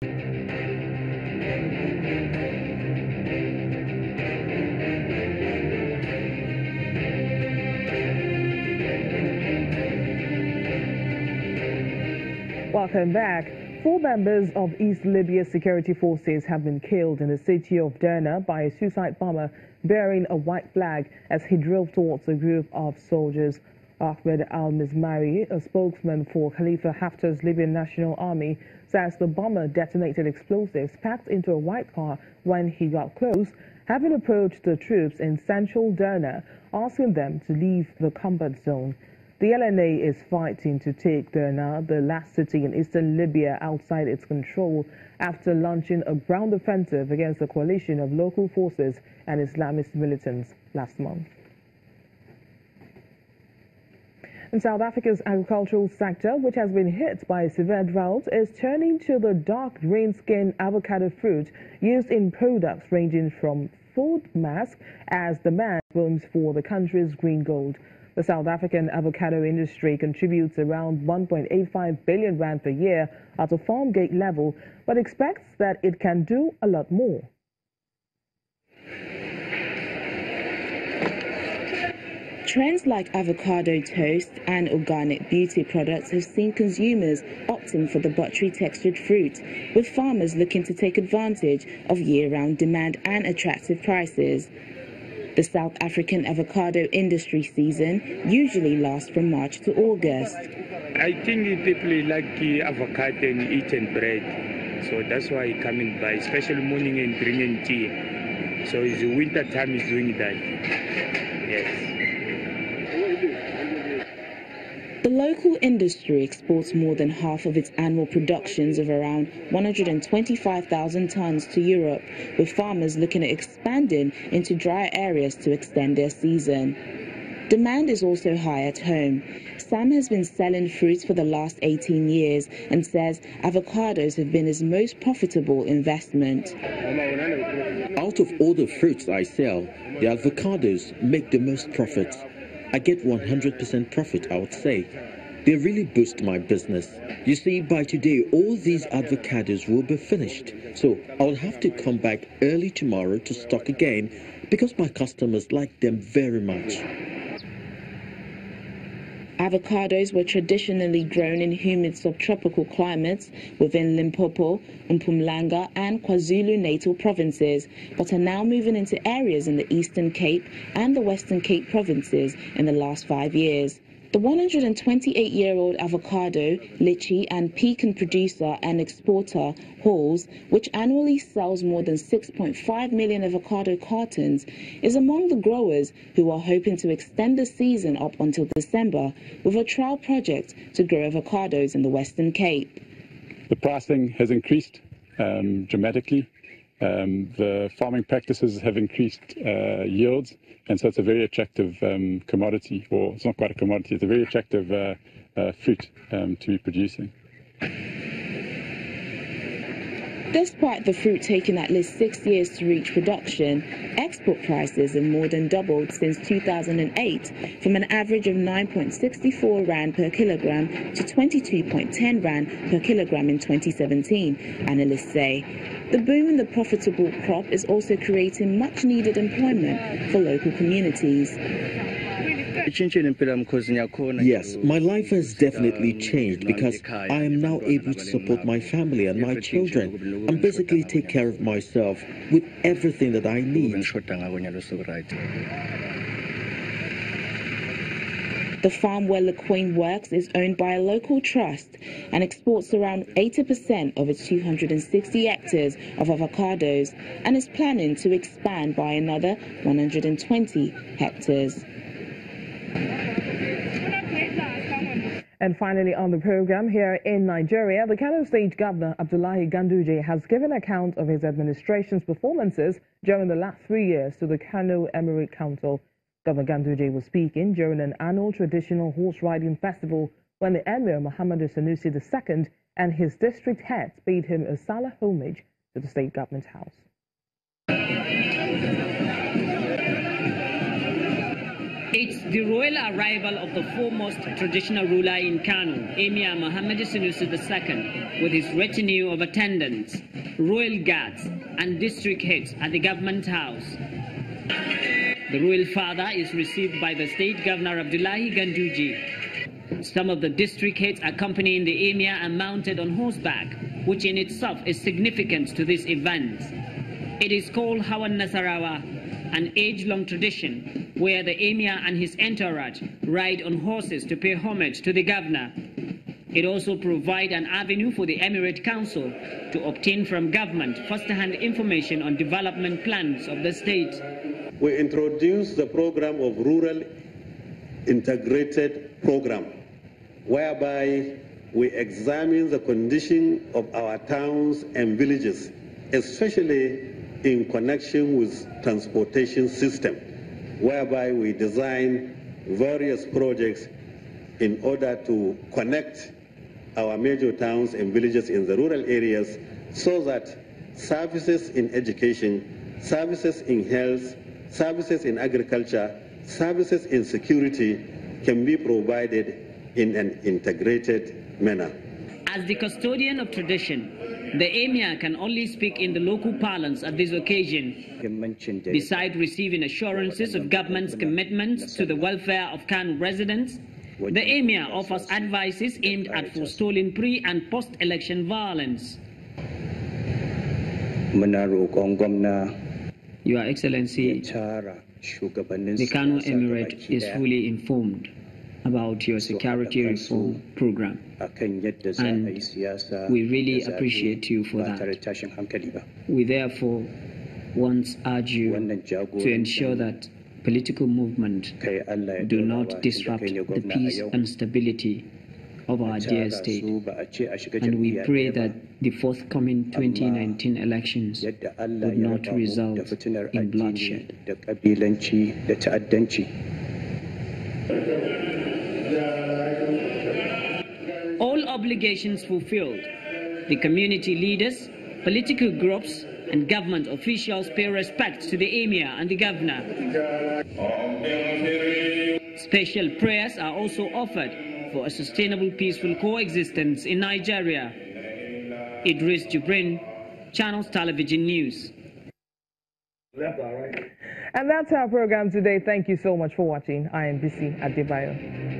Welcome back. 4 members of East Libya security forces have been killed in the city of Derna by a suicide bomber bearing a white flag as he drove towards a group of soldiers. Ahmed al-Mizmari, a spokesman for Khalifa Haftar's Libyan National Army, says the bomber detonated explosives packed into a white car when he got close, having approached the troops in central Derna, asking them to leave the combat zone. The LNA is fighting to take Derna, the last city in eastern Libya, outside its control after launching a ground offensive against a coalition of local forces and Islamist militants last month. In South Africa's agricultural sector, which has been hit by a severe drought, is turning to the dark green-skinned avocado fruit used in products ranging from food masks as demand booms for the country's green gold. The South African avocado industry contributes around 1.85 billion rand per year at a farm gate level, but expects that it can do a lot more. Trends like avocado toast and organic beauty products have seen consumers opting for the buttery textured fruit, with farmers looking to take advantage of year-round demand and attractive prices. The South African avocado industry season usually lasts from March to August. I think people like avocado and eating bread, so that's why I come and buy, especially morning and drinking tea. So it's the winter time is doing that. Yes. The local industry exports more than half of its annual productions of around 125,000 tons to Europe, with farmers looking at expanding into drier areas to extend their season. Demand is also high at home. Sam has been selling fruits for the last 18 years and says avocados have been his most profitable investment. Out of all the fruits I sell, the avocados make the most profit. I get 100% profit, I would say. They really boost my business. You see, by today, all these avocados will be finished. So I'll have to come back early tomorrow to stock again because my customers like them very much. Avocados were traditionally grown in humid subtropical climates within Limpopo, Mpumalanga and KwaZulu-Natal provinces, but are now moving into areas in the Eastern Cape and the Western Cape provinces in the last 5 years. The 128-year-old avocado, lychee and pecan producer and exporter Halls, which annually sells more than 6.5 million avocado cartons, is among the growers who are hoping to extend the season up until December with a trial project to grow avocados in the Western Cape. The pricing has increased dramatically. The farming practices have increased yields, and so it's a very attractive commodity, or it's not quite a commodity, it's a very attractive fruit to be producing. Despite the fruit taking at least 6 years to reach production, export prices have more than doubled since 2008, from an average of 9.64 rand per kilogram to 22.10 rand per kilogram in 2017, analysts say. The boom in the profitable crop is also creating much-needed employment for local communities. Yes, my life has definitely changed because I am now able to support my family and my children and basically take care of myself with everything that I need. The farm where LeQuain works is owned by a local trust and exports around 80% of its 260 hectares of avocados and is planning to expand by another 120 hectares. And finally on the program, here in Nigeria, the Kano State Governor Abdullahi Ganduje has given account of his administration's performances during the last 3 years to the Kano Emirate Council. Governor Ganduje was speaking during an annual traditional horse riding festival when the Emir Muhammadu Sanusi II and his district heads paid him a Salah homage to the state government house. It's the royal arrival of the foremost traditional ruler in Kano, Emir Muhammad Sanusi II, with his retinue of attendants, royal guards, and district heads at the government house. The royal father is received by the state governor Abdullahi Ganduji. Some of the district heads accompanying the emir are mounted on horseback, which in itself is significant to this event. It is called Hawan Nasarawa, an age-long tradition where the emir and his entourage ride on horses to pay homage to the governor. It also provides an avenue for the Emirate Council to obtain from government first-hand information on development plans of the state. We introduced the program of Rural Integrated Program, whereby we examine the condition of our towns and villages, especially in connection with transportation system, whereby we design various projects in order to connect our major towns and villages in the rural areas so that services in education, services in health, services in agriculture, services in security can be provided in an integrated manner. As the custodian of tradition, the emir can only speak in the local parlance at this occasion. Besides receiving assurances of government's commitments to the welfare of Kano residents, the emir offers advices aimed at forestalling pre- and post-election violence. Your Excellency, the Kano Emirate is fully informed about your security reform program, and we really appreciate you for that. We therefore want to urge you to ensure that political movement do not disrupt the peace and stability of our dear state, and we pray that the forthcoming 2019 elections would not result in bloodshed. All obligations fulfilled, the community leaders, political groups, and government officials pay respect to the emir and the governor. Special prayers are also offered for a sustainable, peaceful coexistence in Nigeria. Idris Jibrin, Channels Television News. And that's our program today. Thank you so much for watching. I am Bisi Adebayo.